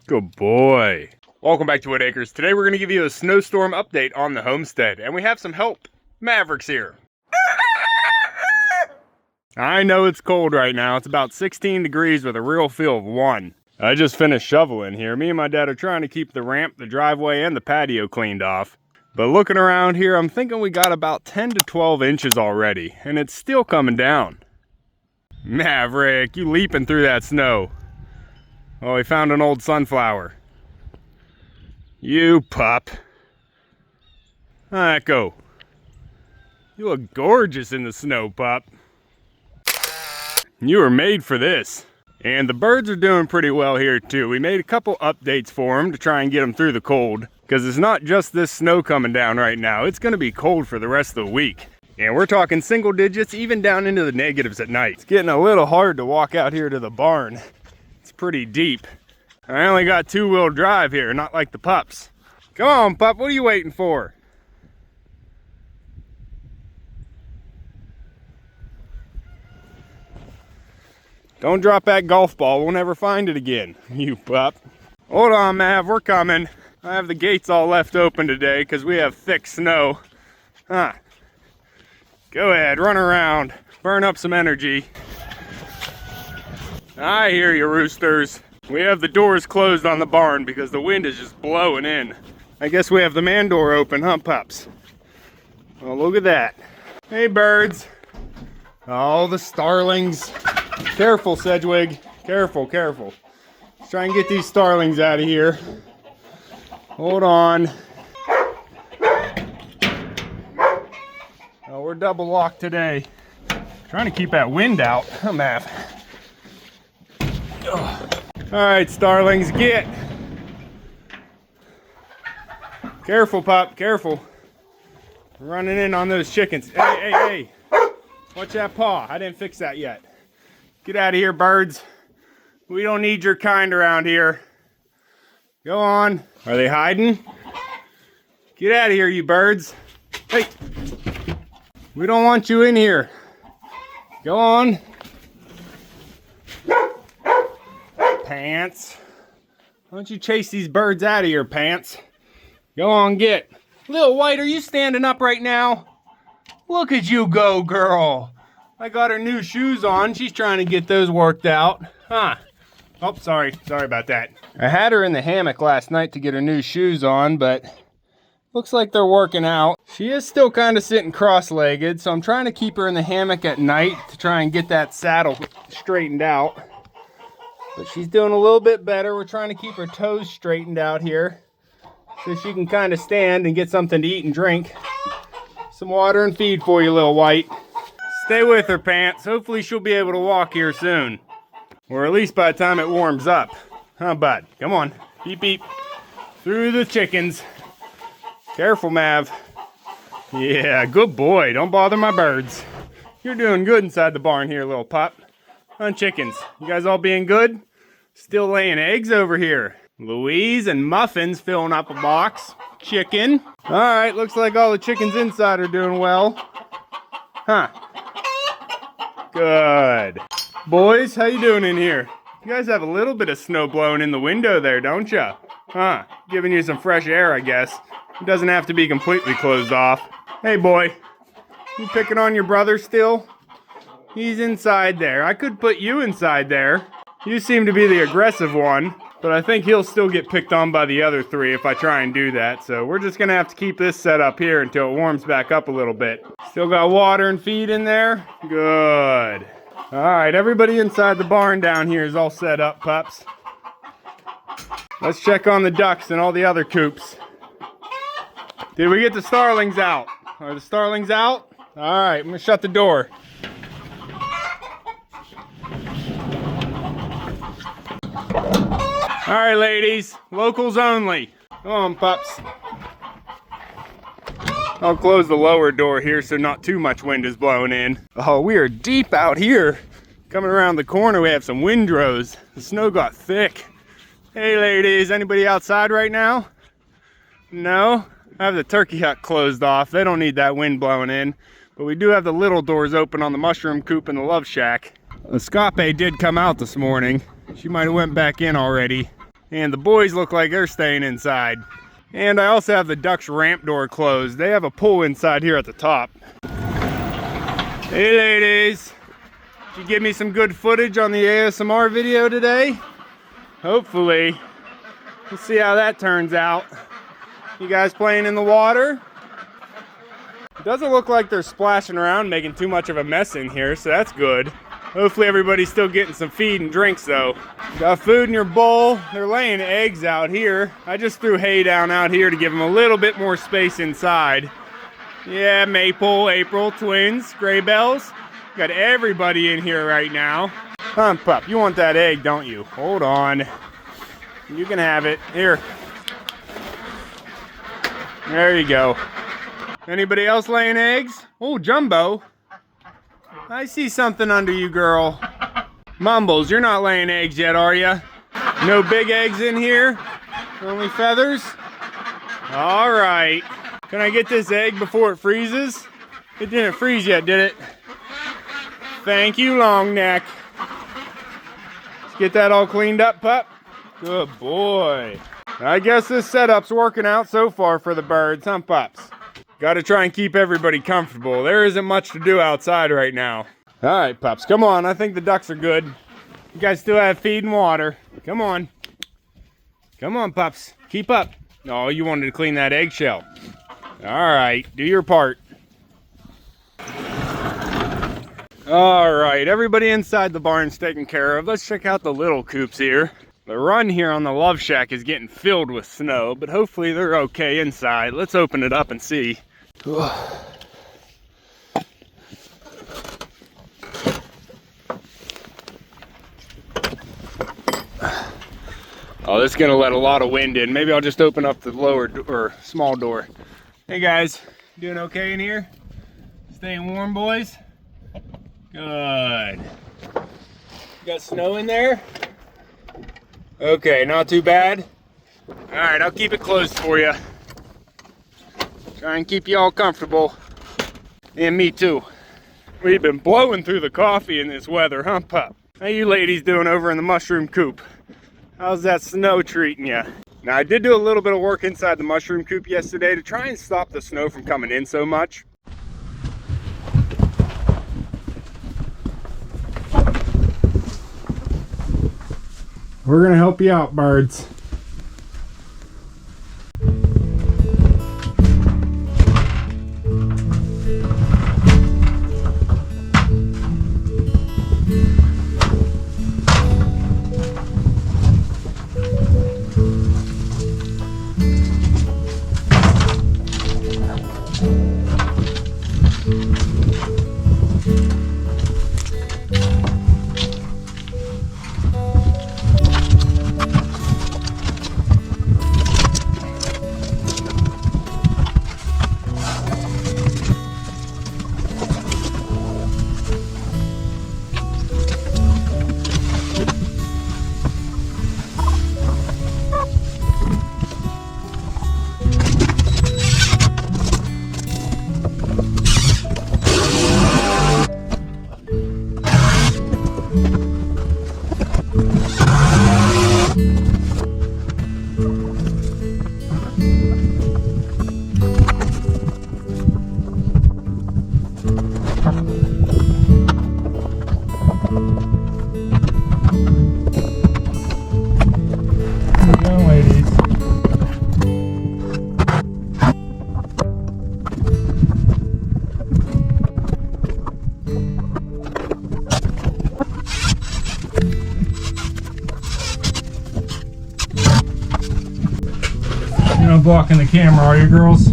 Good boy. Welcome back to Whitt Acres. Today we're going to give you a snowstorm update on the homestead, and we have some help. Mavericks here. I know it's cold right now. It's about 16 degrees with a real feel of 1. I just finished shoveling here. Me and my dad are trying to keep the ramp, the driveway, and the patio cleaned off. But looking around here, I'm thinking we got about 10 to 12 inches already, and it's still coming down. Maverick, you leaping through that snow. Oh, we found an old sunflower. You pup. How'd that go? You look gorgeous in the snow, pup. You were made for this. And the birds are doing pretty well here too. We made a couple updates for them to try and get them through the cold. Because it's not just this snow coming down right now. It's going to be cold for the rest of the week. And we're talking single digits, even down into the negatives at night. It's getting a little hard to walk out here to the barn. It's pretty deep. I only got 2-wheel drive here, not like the pups. Come on, pup, what are you waiting for? Don't drop that golf ball, we'll never find it again, you pup. Hold on, Mav, we're coming. I have the gates all left open today because we have thick snow. Go ahead, run around, burn up some energy. I hear you, roosters. We have the doors closed on the barn because the wind is just blowing in. I guess we have the man door open, huh, pups? Well, look at that. Hey, birds. Oh, the starlings. Careful, Sedgwig. Careful, careful. Let's try and get these starlings out of here. Hold on. Oh, we're double locked today. Trying to keep that wind out. Huh, Mav? All right, starlings, get. Careful, pup, careful. We're running in on those chickens. Hey, hey, hey. Watch that paw. I didn't fix that yet. Get out of here, birds. We don't need your kind around here. Go on. Are they hiding? Get out of here, you birds. Hey. We don't want you in here. Go on. Pants. Why don't you chase these birds out of here, Pants? Go on, get. Little White, are you standing up right now? Look at you go, girl. I got her new shoes on. She's trying to get those worked out. Huh. Oh, sorry. Sorry about that. I had her in the hammock last night to get her new shoes on, but looks like they're working out. She is still kind of sitting cross-legged, so I'm trying to keep her in the hammock at night to try and get that saddle straightened out. But she's doing a little bit better. We're trying to keep her toes straightened out here so she can kind of stand and get something to eat and drink. Some water and feed for you, little White. Stay with her, Pants. Hopefully she'll be able to walk here soon. Or at least by the time it warms up. Huh, bud? Come on. Beep, beep. Through the chickens. Careful, Mav. Yeah, good boy. Don't bother my birds. You're doing good inside the barn here, little pup. Huh, chickens? You guys all being good? Still laying eggs over here. Louise and Muffins filling up a box. Chicken. All right, looks like all the chickens inside are doing well. Huh. Good. Boys, how you doing in here? You guys have a little bit of snow blowing in the window there, don't ya? Huh. Giving you some fresh air, I guess. It doesn't have to be completely closed off. Hey, boy. You picking on your brother still? He's inside there. I could put you inside there. You seem to be the aggressive one, but I think he'll still get picked on by the other 3 if I try and do that. So we're just gonna have to keep this set up here until it warms back up a little bit. Still got water and feed in there? Good. All right, everybody inside the barn down here is all set up, pups. Let's check on the ducks and all the other coops. Did we get the starlings out? Are the starlings out? All right, I'm gonna shut the door. All right, ladies, locals only. Come on, pups. I'll close the lower door here so not too much wind is blowing in. Oh, we are deep out here. Coming around the corner, we have some windrows. The snow got thick. Hey, ladies, anybody outside right now? No? I have the turkey hut closed off. They don't need that wind blowing in. But we do have the little doors open on the mushroom coop and the love shack. The Scape did come out this morning. She might have went back in already. And the boys look like they're staying inside. And I also have the ducks' ramp door closed. They have a pool inside here at the top. Hey ladies, did you give me some good footage on the ASMR video today? Hopefully. We'll see how that turns out. You guys playing in the water? It doesn't look like they're splashing around making too much of a mess in here, so that's good. Hopefully everybody's still getting some feed and drinks though. Got food in your bowl. They're laying eggs out here. I just threw hay down out here to give them a little bit more space inside. Yeah, Maple, April, twins, Gray Bells. Got everybody in here right now. Huh, pup, you want that egg, don't you? Hold on. You can have it. Here. There you go. Anybody else laying eggs? Oh, Jumbo. I see something under you, girl. Mumbles, you're not laying eggs yet, are you? No big eggs in here? Only feathers? All right. Can I get this egg before it freezes? It didn't freeze yet, did it? Thank you, long neck. Let's get that all cleaned up, pup. Good boy. I guess this setup's working out so far for the birds, huh, pups? Got to try and keep everybody comfortable. There isn't much to do outside right now. All right, pups, come on. I think the ducks are good. You guys still have feed and water. Come on. Come on, pups. Keep up. Oh, you wanted to clean that eggshell. All right, do your part. All right, everybody inside the barn's taken care of. Let's check out the little coops here. The run here on the Love Shack is getting filled with snow, but hopefully they're okay inside. Let's open it up and see. Oh, this is gonna let a lot of wind in. Maybe I'll just open up the lower or small door. Hey guys, doing okay in here? Staying warm, boys? Good. Got snow in there? Okay, not too bad. All right, I'll keep it closed for you. Try and keep you all comfortable. And me too. We've been blowing through the coffee in this weather, huh, pup? How you ladies doing over in the mushroom coop? How's that snow treating you? Now, I did do a little bit of work inside the mushroom coop yesterday to try and stop the snow from coming in so much. We're gonna help you out, birds. Blocking the camera, are you girls?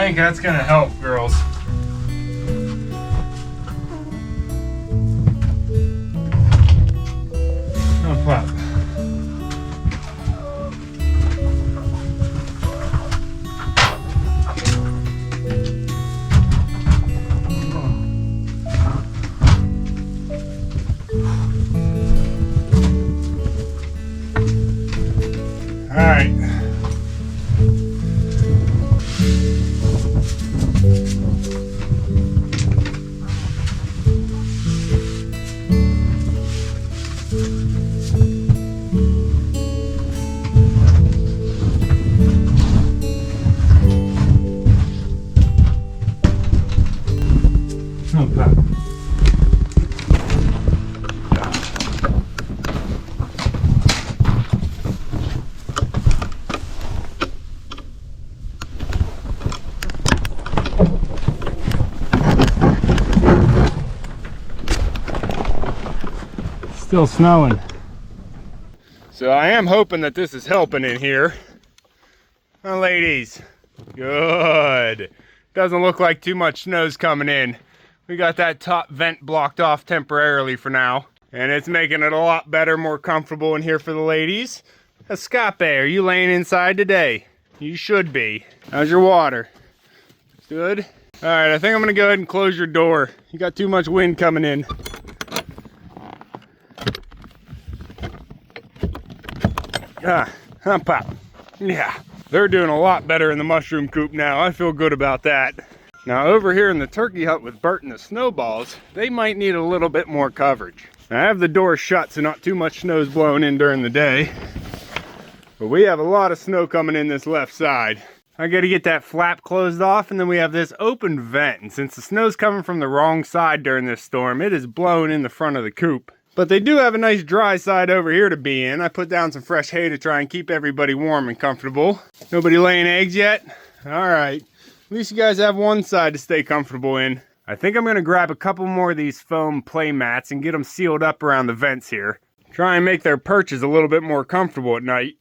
think that's gonna help, girls. No problem. All right. No problem. Still snowing. So I am hoping that this is helping in here. Huh, ladies? Good. Doesn't look like too much snow's coming in. We got that top vent blocked off temporarily for now. And it's making it a lot better, more comfortable in here for the ladies. Escape, are you laying inside today? You should be. How's your water? Good? Alright, I think I'm gonna go ahead and close your door. You got too much wind coming in. Pop. Yeah, they're doing a lot better in the mushroom coop now. I feel good about that. Now over here in the turkey hut with Bert and the snowballs, they might need a little bit more coverage. Now, I have the door shut so not too much snow's blowing in during the day. But we have a lot of snow coming in this left side. I gotta get that flap closed off, and then we have this open vent. And since the snow's coming from the wrong side during this storm, it is blowing in the front of the coop. But they do have a nice dry side over here to be in. I put down some fresh hay to try and keep everybody warm and comfortable. Nobody laying eggs yet? All right. At least you guys have one side to stay comfortable in. I think I'm gonna grab a couple more of these foam play mats and get them sealed up around the vents here. Try and make their perches a little bit more comfortable at night.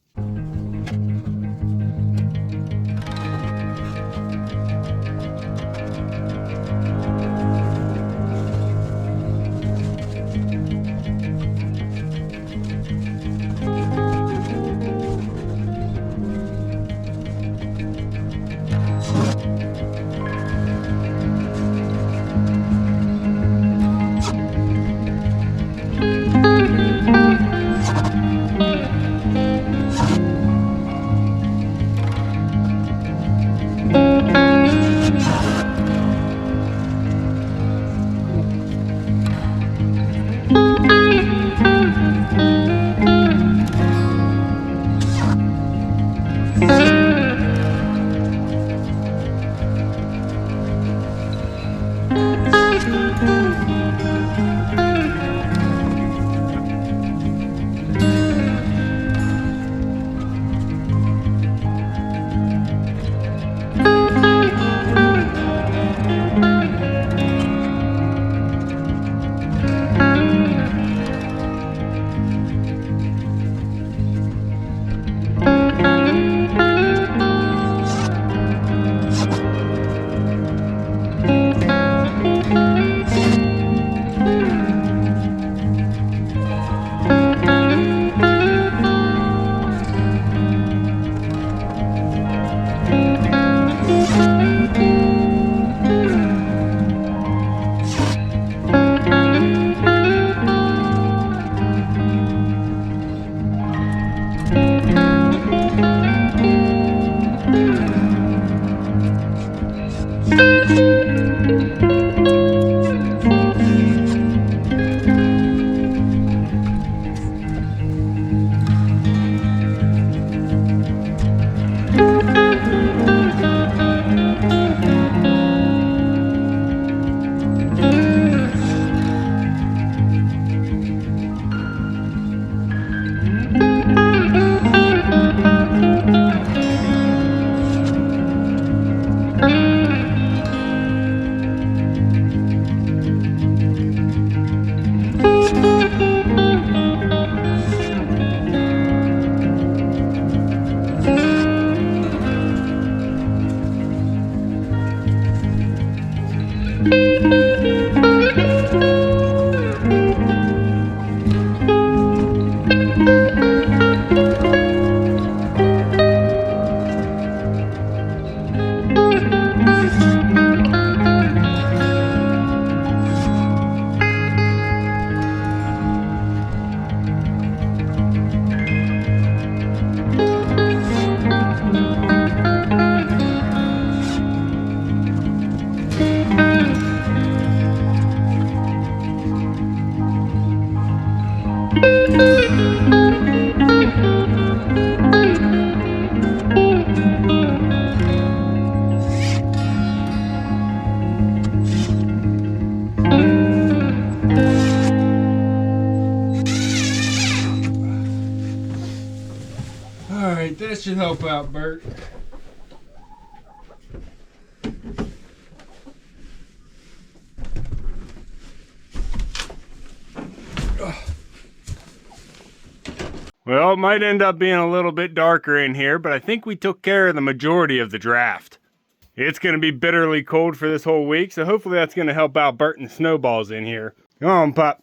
should help out, Bert. Well, it might end up being a little bit darker in here, but I think we took care of the majority of the draft. It's going to be bitterly cold for this whole week, so hopefully that's going to help out Bert and Snowballs in here. Come on, pup.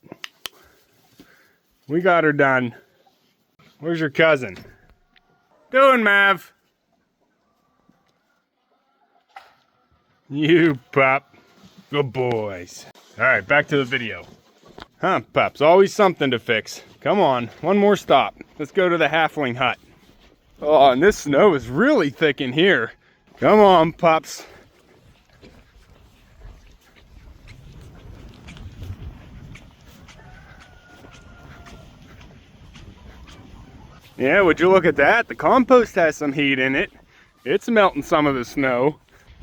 We got her done. Where's your cousin? Doing, Mav? You pup. Good boys. All right, back to the video. Huh, pups, always something to fix. Come on, one more stop. Let's go to the halfling hut. Oh, and this snow is really thick in here. Come on, pups. Yeah, would you look at that? The compost has some heat in it. It's melting some of the snow.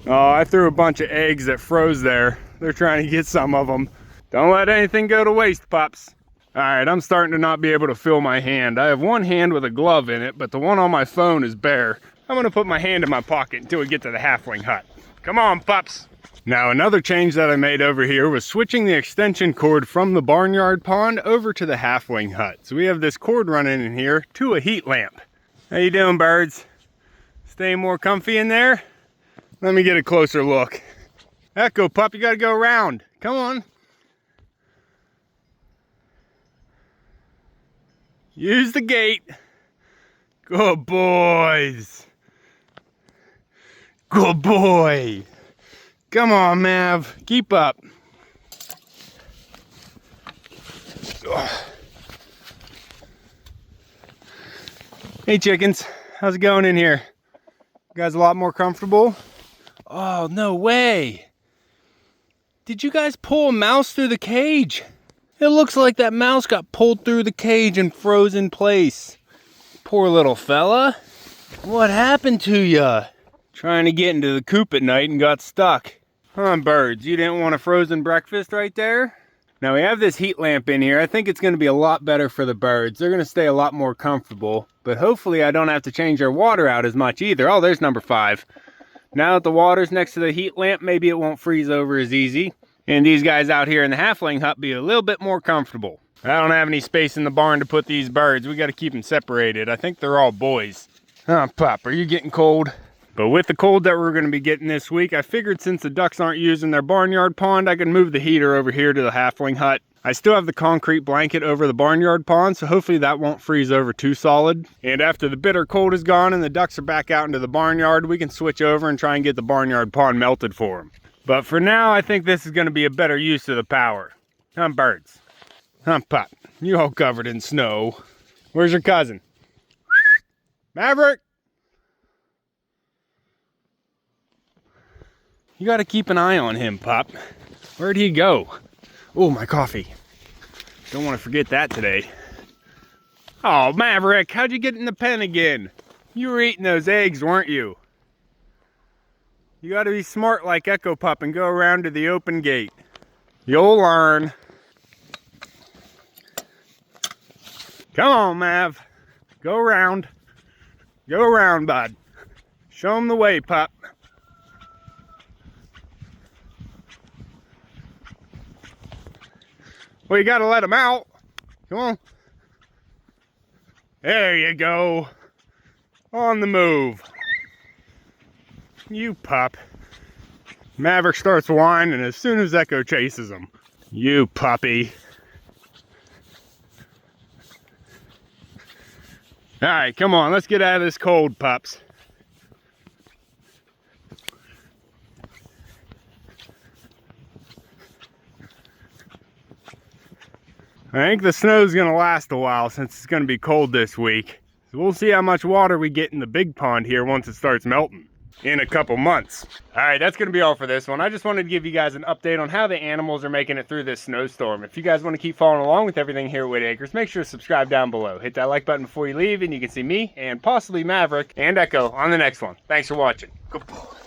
Oh, I threw a bunch of eggs that froze there. They're trying to get some of them. Don't let anything go to waste, pups. All right, I'm starting to not be able to feel my hand. I have one hand with a glove in it, but the one on my phone is bare. I'm gonna put my hand in my pocket until we get to the halfling hut. Come on, pups. Now, another change that I made over here was switching the extension cord from the barnyard pond over to the halfling hut. So we have this cord running in here to a heat lamp. How you doing, birds? Staying more comfy in there? Let me get a closer look. Echo, pup, you gotta go around. Come on. Use the gate. Good boys. Good boy. Come on, Mav. Keep up. Hey, chickens. How's it going in here? You guys a lot more comfortable? Oh, no way. Did you guys pull a mouse through the cage? It looks like that mouse got pulled through the cage and froze in place. Poor little fella. What happened to ya? Trying to get into the coop at night and got stuck. Huh, birds, you didn't want a frozen breakfast right there? Now we have this heat lamp in here. I think it's going to be a lot better for the birds. They're going to stay a lot more comfortable. But hopefully I don't have to change their water out as much either. Oh, there's number 5. Now that the water's next to the heat lamp, maybe it won't freeze over as easy. And these guys out here in the halfling hut be a little bit more comfortable. I don't have any space in the barn to put these birds. We got to keep them separated. I think they're all boys. Huh, pup, are you getting cold? But with the cold that we're going to be getting this week, I figured since the ducks aren't using their barnyard pond, I could move the heater over here to the halfling hut. I still have the concrete blanket over the barnyard pond, so hopefully that won't freeze over too solid. And after the bitter cold is gone and the ducks are back out into the barnyard, we can switch over and try and get the barnyard pond melted for them. But for now, I think this is going to be a better use of the power. Huh, birds? Huh, pup? You all covered in snow. Where's your cousin? Maverick! You got to keep an eye on him, pup. Where'd he go? Oh, my coffee. Don't want to forget that today. Oh, Maverick, how'd you get in the pen again? You were eating those eggs, weren't you? You got to be smart like Echo Pup and go around to the open gate. You'll learn. Come on, Mav. Go around. Go around, bud. Show him the way, pup. Well, you got to let him out. Come on. There you go. On the move. You pup. Maverick starts whining as soon as Echo chases him. You puppy. All right, come on, let's get out of this cold, pups. I think the snow's gonna last a while since it's gonna be cold this week. So we'll see how much water we get in the big pond here once it starts melting in a couple months. All right, that's gonna be all for this one. I just wanted to give you guys an update on how the animals are making it through this snowstorm. If you guys want to keep following along with everything here at Whitt Acres, make sure to subscribe down below. Hit that like button before you leave and you can see me and possibly Maverick and Echo on the next one. Thanks for watching. Good boy.